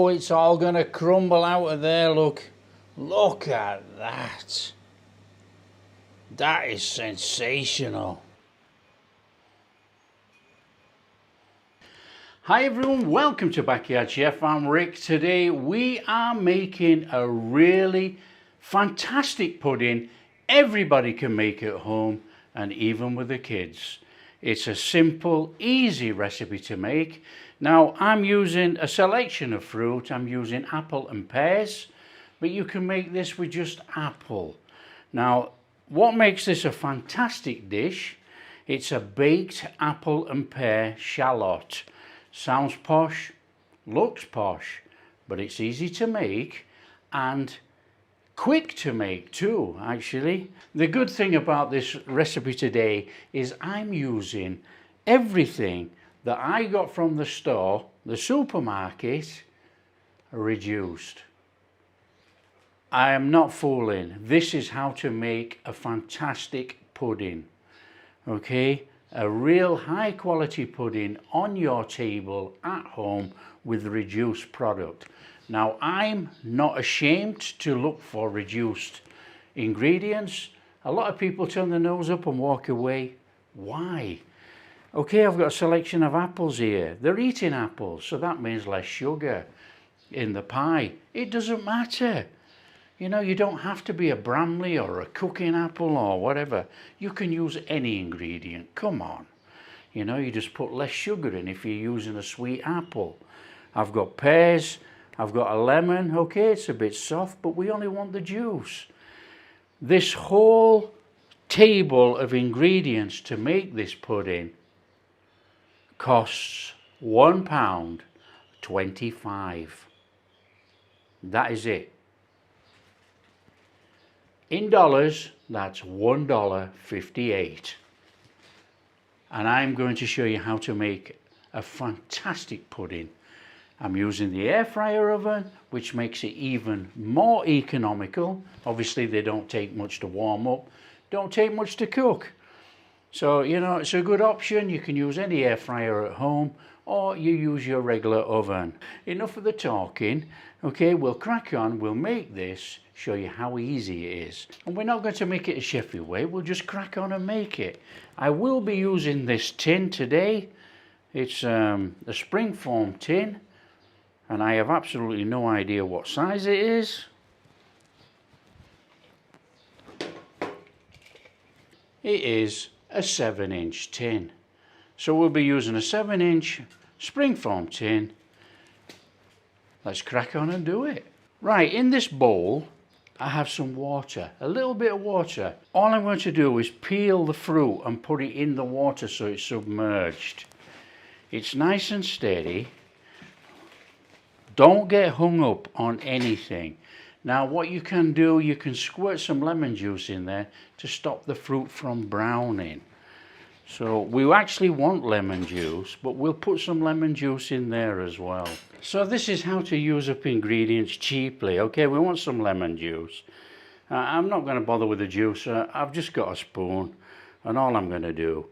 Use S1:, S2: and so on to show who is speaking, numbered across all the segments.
S1: Oh, it's all gonna crumble out of there, look. Look at that. That is sensational. Hi everyone, welcome to Backyard Chef. I'm Rick. Today we are making a really fantastic pudding. Everybody can make at home, and even with the kids. It's a simple, easy recipe to make. Now I'm using a selection of fruit. I'm using apple and pears, but you can make this with just apple. Now what makes this a fantastic dish? It's a baked apple and pear shallot. Sounds posh, looks posh, but it's easy to make and quick to make too, actually. The good thing about this recipe today is I'm using everything that I got from the store, the supermarket, reduced. I am not fooling. This is how to make a fantastic pudding. Okay? A real high quality pudding on your table at home with reduced product. Now I'm not ashamed to look for reduced ingredients. A lot of people turn their nose up and walk away. Why? Okay, I've got a selection of apples here. They're eating apples, so that means less sugar in the pie. It doesn't matter. You know, you don't have to be a Bramley or a cooking apple or whatever. You can use any ingredient. Come on. You know, you just put less sugar in if you're using a sweet apple. I've got pears. I've got a lemon. Okay, it's a bit soft, but we only want the juice. This whole table of ingredients to make this pudding costs £1.25. That is it. In dollars, that's $1.58. And I'm going to show you how to make a fantastic pudding. I'm using the air fryer oven, which makes it even more economical. Obviously, they don't take much to warm up, don't take much to cook. So, you know, it's a good option. You can use any air fryer at home, or you use your regular oven. Enough of the talking. Okay, we'll crack on, we'll make this, show you how easy it is. And we're not going to make it a chefy way, we'll just crack on and make it. I will be using this tin today. It's a springform tin, and I have absolutely no idea what size it is. It is a 7-inch tin. So we'll be using a 7-inch springform tin. Let's crack on and do it. Right, in this bowl I have some water, a little bit of water. All I'm going to do is peel the fruit and put it in the water so it's submerged. It's nice and steady. Don't get hung up on anything. Now what you can do, you can squirt some lemon juice in there to stop the fruit from browning. So we actually want lemon juice, but we'll put some lemon juice in there as well. So this is how to use up ingredients cheaply. Okay, we want some lemon juice. I'm not going to bother with the juicer. I've just got a spoon, and all I'm going to do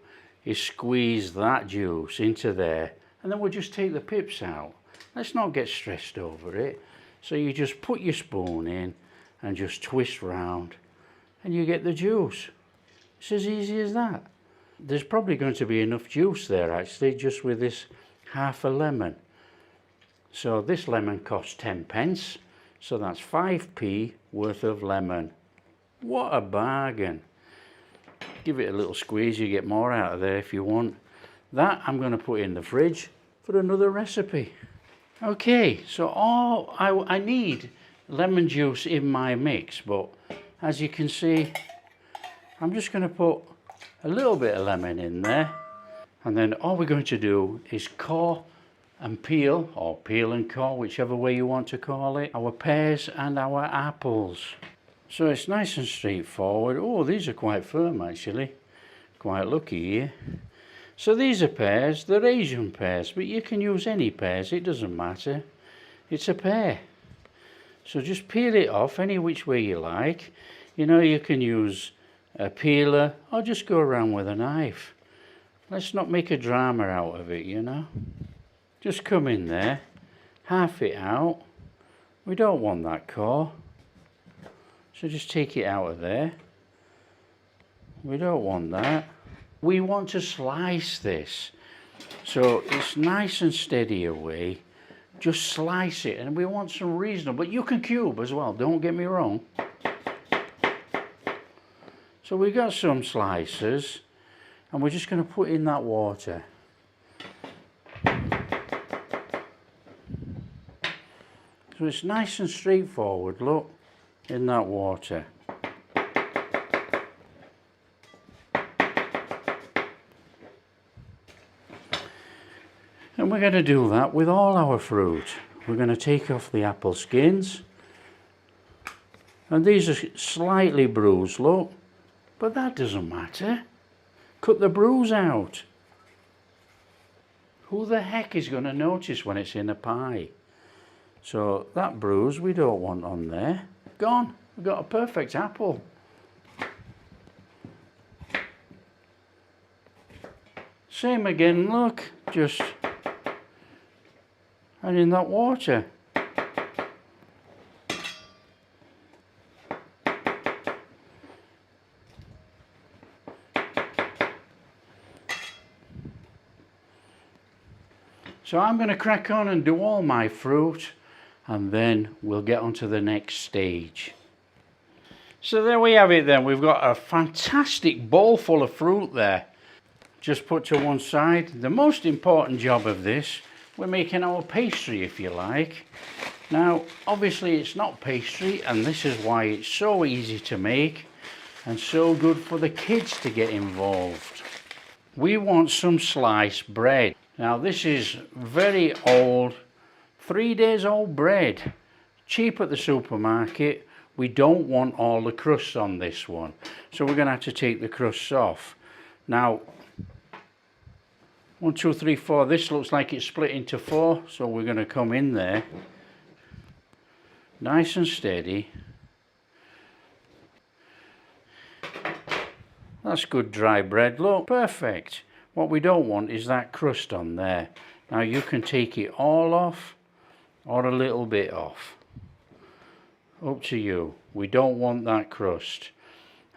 S1: is squeeze that juice into there, and then we'll just take the pips out. Let's not get stressed over it. So you just put your spoon in and just twist round, and you get the juice. It's as easy as that. There's probably going to be enough juice there actually, just with this half a lemon. So this lemon costs 10 pence, so that's 5p worth of lemon. What a bargain. Give it a little squeeze, you get more out of there if you want. That I'm going to put in the fridge for another recipe. Okay, so I need lemon juice in my mix, but as you can see, I'm just going to put a little bit of lemon in there, and then all we're going to do is core and peel, or peel and core, whichever way you want to call it, our pears and our apples. So it's nice and straightforward. Oh, these are quite firm actually, quite lucky here. So these are pears, they're Asian pears, but you can use any pears, it doesn't matter. It's a pear. So just peel it off any which way you like. You know, you can use a peeler or just go around with a knife. Let's not make a drama out of it, you know. Just come in there half it out. We don't want that core, so just take it out of there. We don't want that. We want to slice this, so it's nice and steady away. Just slice it, and we want some reasonable, but you can cube as well, don't get me wrong. So we got some slices, and we're just going to put in that water. So it's nice and straightforward, look, in that water. And we're going to do that with all our fruit. We're going to take off the apple skins. And these are slightly bruised, look. But that doesn't matter. Cut the bruise out. Who the heck is going to notice when it's in a pie? So that bruise we don't want on there. Gone. We've got a perfect apple. Same again, look. Just... and in that water. So I'm going to crack on and do all my fruit, and then we'll get on to the next stage. So there we have it then. We've got a fantastic bowl full of fruit there. Just put to one side. The most important job of this, we're making our pastry, if you like. Now, obviously it's not pastry, and this is why it's so easy to make and so good for the kids to get involved. We want some sliced bread. Now, this is very old, 3 days old bread, cheap at the supermarket. We don't want all the crusts on this one, so we're going to have to take the crusts off. Now, 1, 2, 3, 4. This looks like it's split into 4, so we're going to come in there nice and steady. That's good dry bread, look, perfect. What we don't want is that crust on there. Now you can take it all off or a little bit off, up to you. We don't want that crust,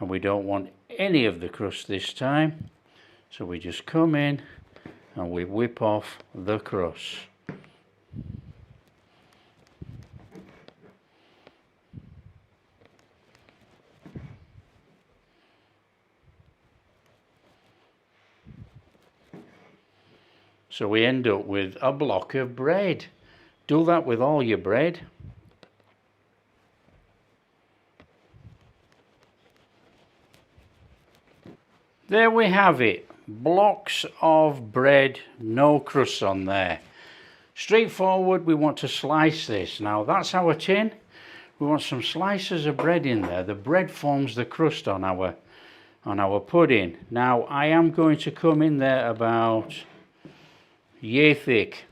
S1: and we don't want any of the crust this time, so we just come in and we whip off the crust. So we end up with a block of bread. Do that with all your bread. There we have it. Blocks of bread, no crusts on there. Straightforward. We want to slice this. Now that's our tin. We want some slices of bread in there. The bread forms the crust on our pudding. Now I am going to come in there about yay thick.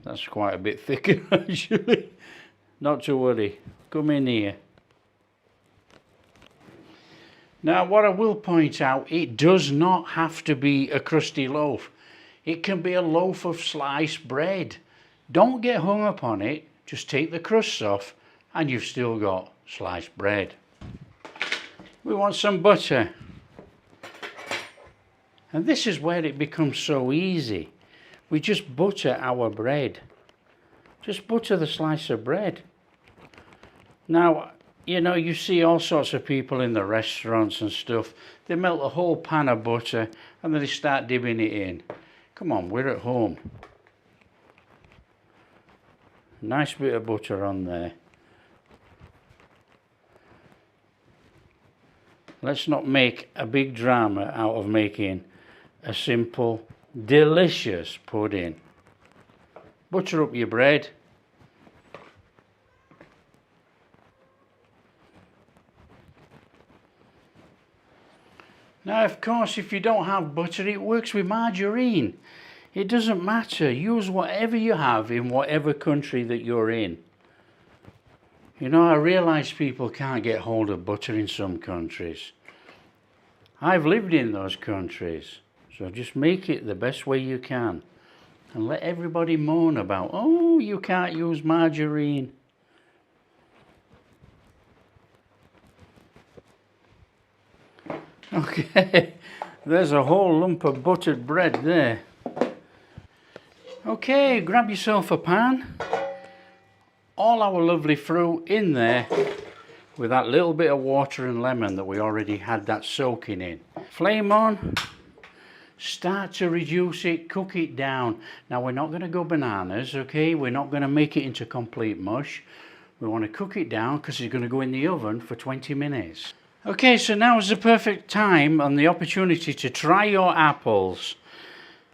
S1: That's quite a bit thicker actually. Not to worry. Come in here. Now what I will point out, it does not have to be a crusty loaf. It can be a loaf of sliced bread. Don't get hung up on it. Just take the crusts off and you've still got sliced bread. We want some butter. And this is where it becomes so easy. We just butter our bread. Just butter the slice of bread. Now, you know, you see all sorts of people in the restaurants and stuff. They melt a whole pan of butter and then they start dipping it in. Come on, we're at home. Nice bit of butter on there. Let's not make a big drama out of making a simple, delicious pudding. Butter up your bread. Now, of course, if you don't have butter, it works with margarine. It doesn't matter. Use whatever you have in whatever country that you're in. You know, I realise people can't get hold of butter in some countries. I've lived in those countries. So just make it the best way you can. And let everybody moan about, oh, you can't use margarine. Okay, there's a whole lump of buttered bread there. Okay, grab yourself a pan. All our lovely fruit in there with that little bit of water and lemon that we already had that soaking in. Flame on. Start to reduce it, cook it down. Now we're not going to go bananas, okay? We're not going to make it into complete mush. We want to cook it down because it's going to go in the oven for 20 minutes. Okay, so now is the perfect time and the opportunity to try your apples.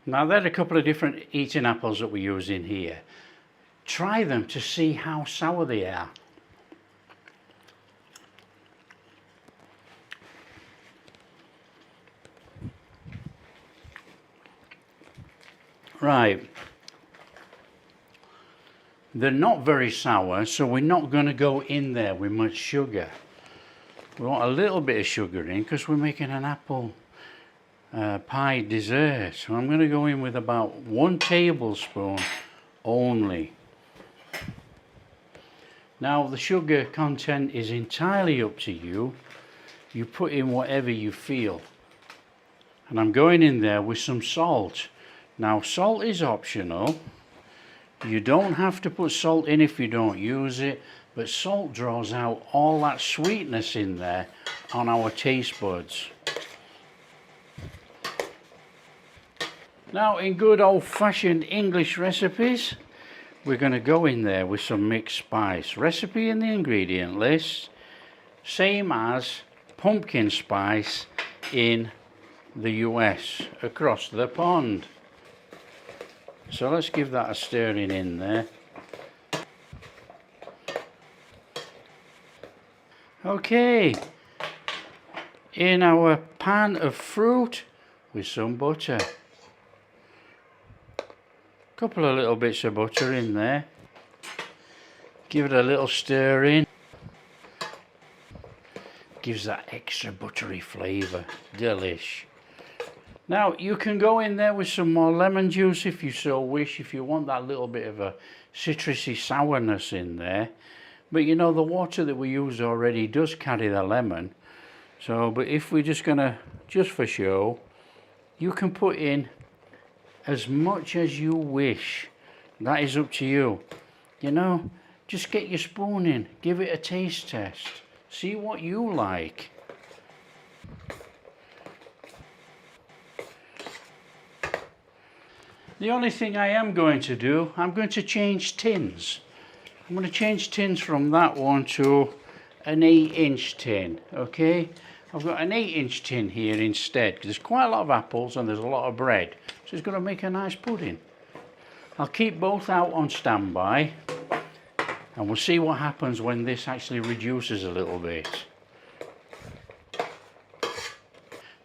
S1: Now there are a couple of different eating apples that we use in here. Try them to see how sour they are. Right, they're not very sour, so we're not going to go in there with much sugar. We want a little bit of sugar in because we're making an apple pie dessert. So I'm going to go in with about 1 tablespoon only. Now the sugar content is entirely up to you. You put in whatever you feel. And I'm going in there with some salt. Now salt is optional. You don't have to put salt in if you don't use it, but salt draws out all that sweetness in there on our taste buds. Now in good old-fashioned English recipes, we're going to go in there with some mixed spice. Recipe in the ingredient list, same as pumpkin spice in the US, across the pond. So let's give that a stirring in there. Okay, in our pan of fruit with some butter. Couple of little bits of butter in there. Give it a little stir in. Gives that extra buttery flavour. Delish. Now you can go in there with some more lemon juice if you so wish, if you want that little bit of a citrusy sourness in there. But you know the water that we used already does carry the lemon. So, but if we're just gonna, just for show, you can put in as much as you wish. That is up to you. You know, just get your spoon in, give it a taste test. See what you like. The only thing I am going to do, I'm going to change tins. I'm going to change tins from that one to an 8-inch tin, okay? I've got an 8-inch tin here instead, because there's quite a lot of apples and there's a lot of bread. So it's going to make a nice pudding. I'll keep both out on standby, and we'll see what happens when this actually reduces a little bit.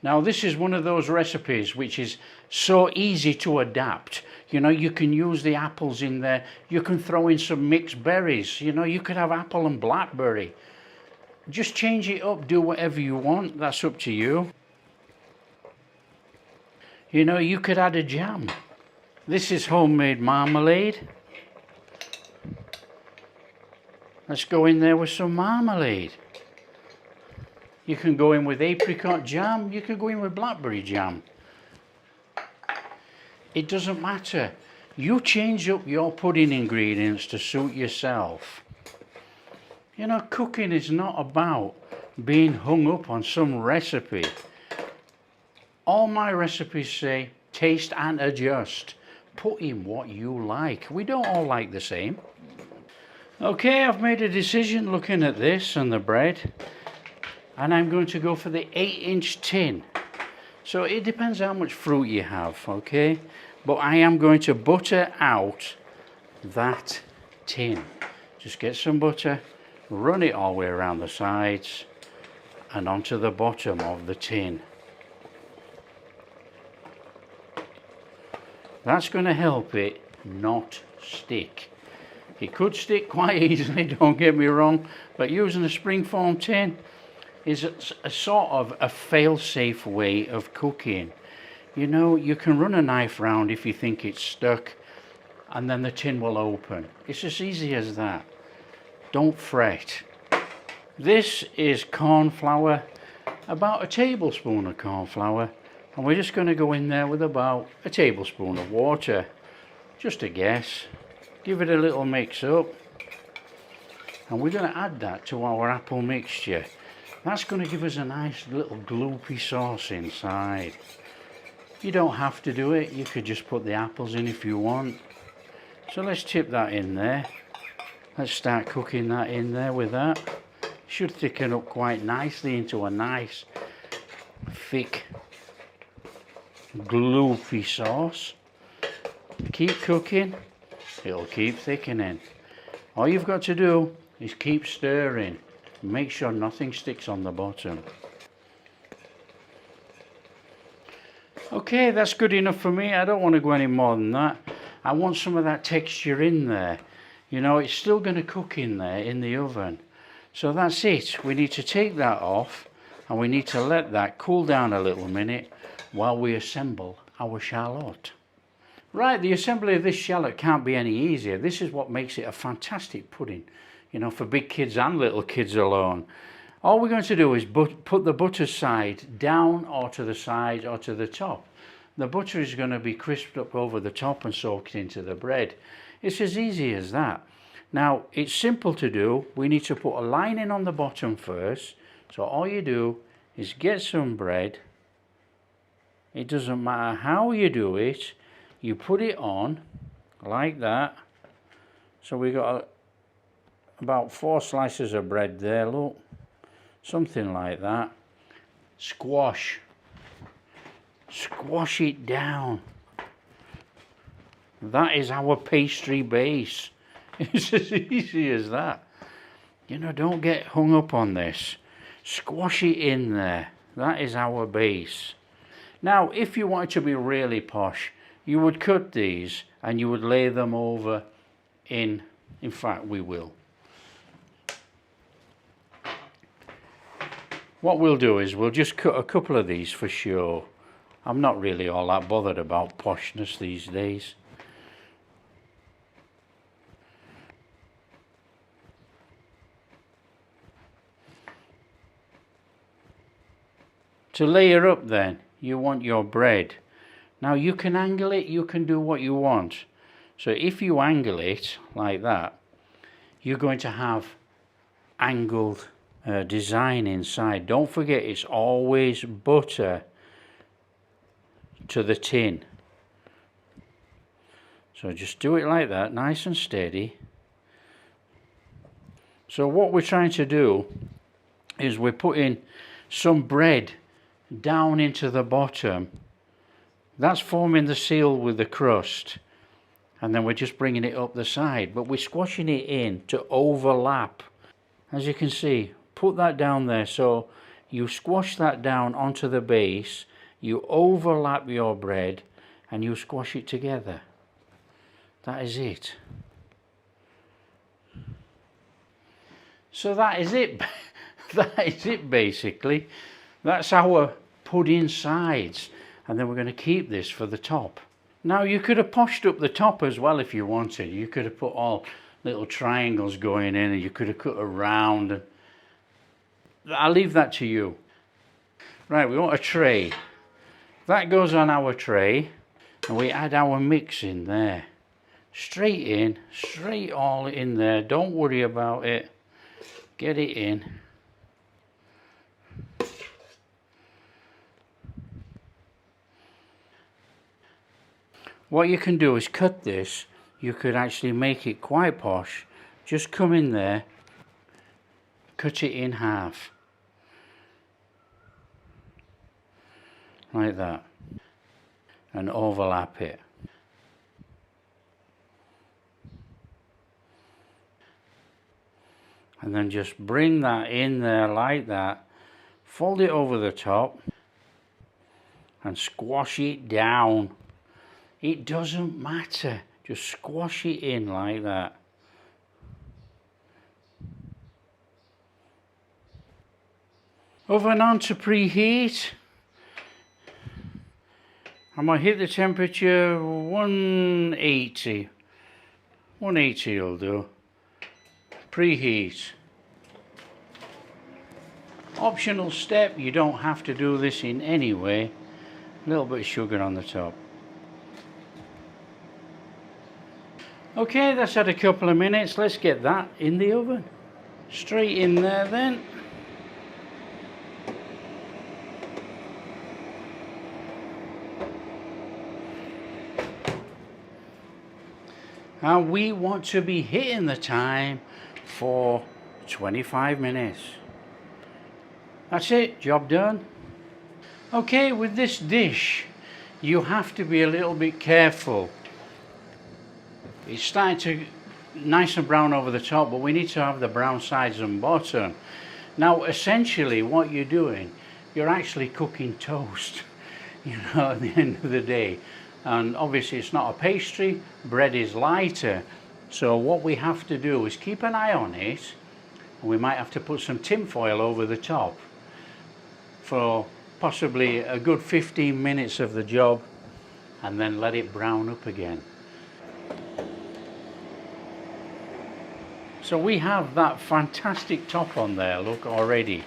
S1: Now this is one of those recipes which is so easy to adapt. You know, you can use the apples in there, you can throw in some mixed berries, you know, you could have apple and blackberry. Just change it up, do whatever you want, that's up to you. You know, you could add a jam. This is homemade marmalade. Let's go in there with some marmalade. You can go in with apricot jam, you can go in with blackberry jam. It doesn't matter. You change up your pudding ingredients to suit yourself. You know, cooking is not about being hung up on some recipe. All my recipes say, taste and adjust. Put in what you like. We don't all like the same. Okay, I've made a decision looking at this and the bread. And I'm going to go for the 8-inch tin. So it depends how much fruit you have, okay? But I am going to butter out that tin. Just get some butter, run it all the way around the sides and onto the bottom of the tin. That's going to help it not stick. It could stick quite easily, don't get me wrong, but using a springform tin is a sort of a fail-safe way of cooking. you know, you can run a knife round if you think it's stuck, and then the tin will open. It's as easy as that. Don't fret. This is corn flour, about a tablespoon of corn flour, and we're just going to go in there with about a tablespoon of water. Just a guess. Give it a little mix up, and we're going to add that to our apple mixture. That's going to give us a nice little gloopy sauce inside. You don't have to do it, you could just put the apples in if you want. So let's tip that in there. Let's start cooking that in there with that. Should thicken up quite nicely into a nice thick gloopy sauce. Keep cooking, it'll keep thickening. All you've got to do is keep stirring. Make sure nothing sticks on the bottom. Okay, that's good enough for me. I don't want to go any more than that. I want some of that texture in there. You know, it's still going to cook in there in the oven. So that's it. We need to take that off, and we need to let that cool down a little minute while we assemble our shallot. Right, the assembly of this shallot can't be any easier. This is what makes it a fantastic pudding, you know, for big kids and little kids alone. All we're going to do is put the butter side down, or to the side, or to the top. The butter is going to be crisped up over the top and soaked into the bread. It's as easy as that. Now, it's simple to do. We need to put a lining on the bottom first. So all you do is get some bread. It doesn't matter how you do it. You put it on like that. So we got about 4 slices of bread there, look. Something like that. Squash. Squash it down. That is our pastry base. It's as easy as that. You know, don't get hung up on this. Squash it in there. That is our base. Now, if you wanted to be really posh, you would cut these and you would lay them over in fact, we will. What we'll do is we'll just cut a couple of these for show. I'm not really all that bothered about poshness these days. To layer up then, you want your bread. Now you can angle it, you can do what you want. So if you angle it like that, you're going to have angled design inside. Don't forget, it's always butter to the tin. So just do it like that, nice and steady. So what we're trying to do is we're putting some bread down into the bottom. That's forming the seal with the crust, and then we're just bringing it up the side, but we're squashing it in to overlap. As you can see, put that down there, so you squash that down onto the base, you overlap your bread, and you squash it together. That is it. So that is it. That is it basically. That's our pudding sides, and then we're going to keep this for the top. Now you could have poshed up the top as well if you wanted. You could have put all little triangles going in, and you could have cut around. I'll leave that to you. Right, we want a tray. That goes on our tray, and we add our mix in there. Straight in, straight all in there. Don't worry about it. Get it in. What you can do is cut this. You could actually make it quite posh. Just come in there, cut it in half. Like that. And overlap it. And then just bring that in there like that. Fold it over the top. And squash it down. It doesn't matter. Just squash it in like that. Oven on to preheat. I'm going to hit the temperature 180. 180 will do. Preheat. Optional step, you don't have to do this in any way. A little bit of sugar on the top. Okay, that's had a couple of minutes. Let's get that in the oven. Straight in there then. And we want to be hitting the time for 25 minutes. That's it, job done. Okay, with this dish, you have to be a little bit careful. It's starting to nice and brown over the top, but we need to have the brown sides and bottom. Now, essentially, what you're doing, you're actually cooking toast, you know, at the end of the day. And obviously it's not a pastry, bread is lighter. So what we have to do is keep an eye on it. We might have to put some tin foil over the top for possibly a good 15 minutes of the job, and then let it brown up again. So we have that fantastic top on there, look, already.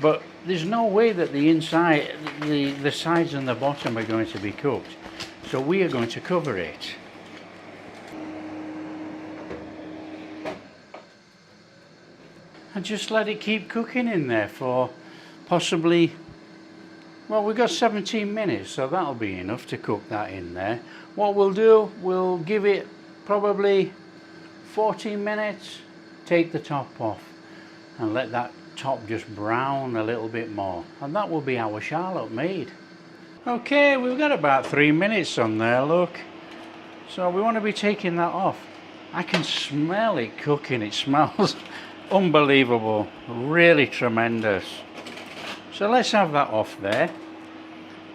S1: But there's no way that the inside, the sides and the bottom are going to be cooked. So we are going to cover it. And just let it keep cooking in there for possibly, well, we've got 17 minutes, so that'll be enough to cook that in there. What we'll do, we'll give it probably 14 minutes, take the top off and let that top just brown a little bit more, and that will be our shallot made. Okay, we've got about 3 minutes on there, look. So we want to be taking that off. I can smell it cooking, it smells unbelievable, really tremendous. So let's have that off there,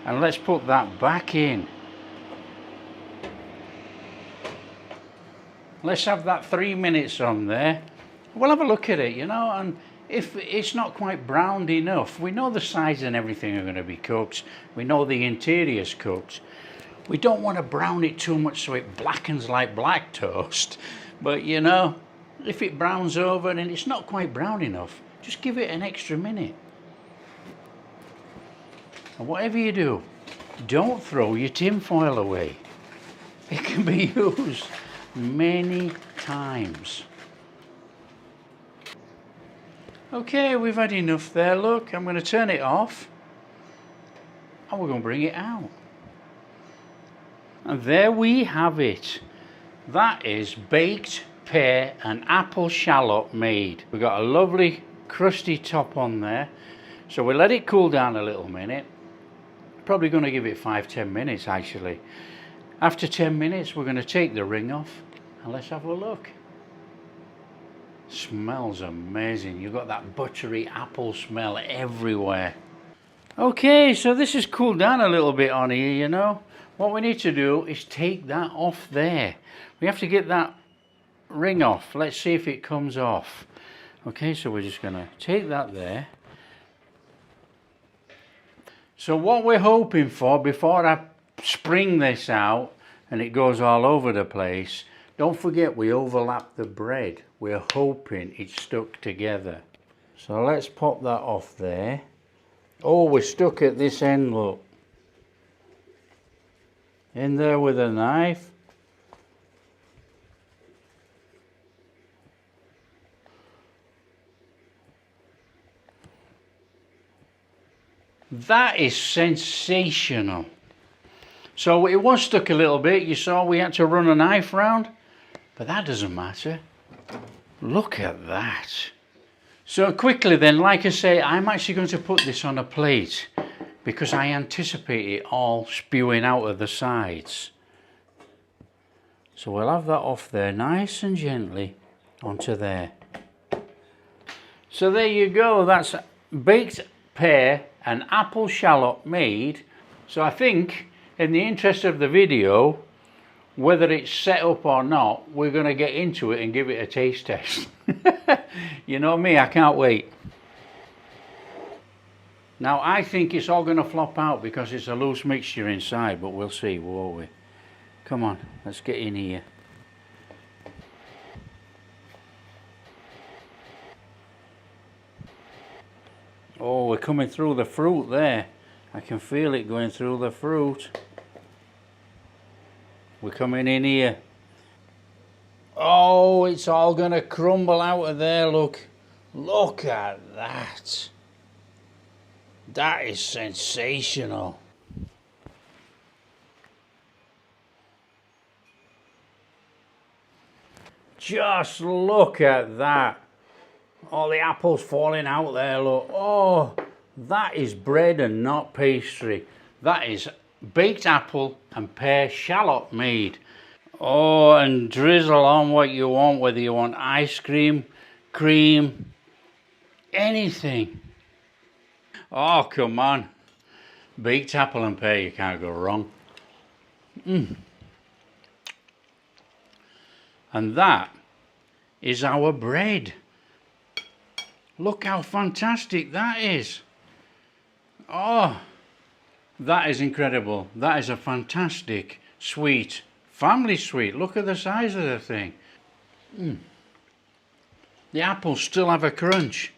S1: and let's put that back in. Let's have that 3 minutes on there. We'll have a look at it, you know, and if it's not quite browned enough, we know the sides and everything are going to be cooked. We know the interior's cooked. We don't want to brown it too much so it blackens like black toast. But you know, if it browns over and it's not quite brown enough, just give it an extra minute. And whatever you do, don't throw your tin foil away. It can be used many times. Okay, we've had enough there, look. I'm going to turn it off and we're going to bring it out. And there we have it. That is baked pear and apple shallot made. We've got a lovely crusty top on there. So we'll let it cool down a little minute. Probably going to give it 5-10 minutes actually. After 10 minutes we're going to take the ring off and let's have a look. Smells amazing. You've got that buttery apple smell everywhere. Okay, so this has cooled down a little bit on here, you know. What we need to do is take that off there. We have to get that ring off. Let's see if it comes off. Okay, so we're just going to take that there. So what we're hoping for, before I spring this out and it goes all over the place, don't forget we overlap the bread. We're hoping it's stuck together. So let's pop that off there. Oh, we're stuck at this end, look. In there with a knife. That is sensational. So it was stuck a little bit. You saw we had to run a knife round, but that doesn't matter. Look at that. So quickly then, like I say, I'm actually going to put this on a plate because I anticipate it all spewing out of the sides. So we'll have that off there nice and gently onto there. So there you go, that's baked pear and apple shallot made. So I think in the interest of the video, whether it's set up or not, we're going to get into it and give it a taste test. You know me, I can't wait. Now I think it's all going to flop out because it's a loose mixture inside, but we'll see, won't we? Come on, let's get in here. Oh, we're coming through the fruit there. I can feel it going through the fruit. We're coming in here. Oh, it's all going to crumble out of there, look. Look at that. That is sensational. Just look at that. All the apples falling out there, look. Oh, that is bread and not pastry. That is baked apple and pear shallot made. Oh, and drizzle on what you want, whether you want ice cream, cream, anything. Oh, come on. Baked apple and pear, you can't go wrong. And that is our bread. Look how fantastic that is. Oh, that is incredible. That is a fantastic sweet, family sweet. Look at the size of the thing. The apples still have a crunch.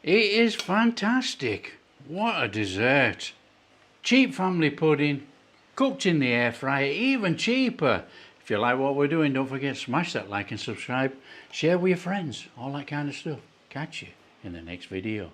S1: It is fantastic. What a dessert. Cheap family pudding, cooked in the air fryer, even cheaper. If you like what we're doing, don't forget to smash that like and subscribe. Share with your friends, all that kind of stuff. Catch you in the next video.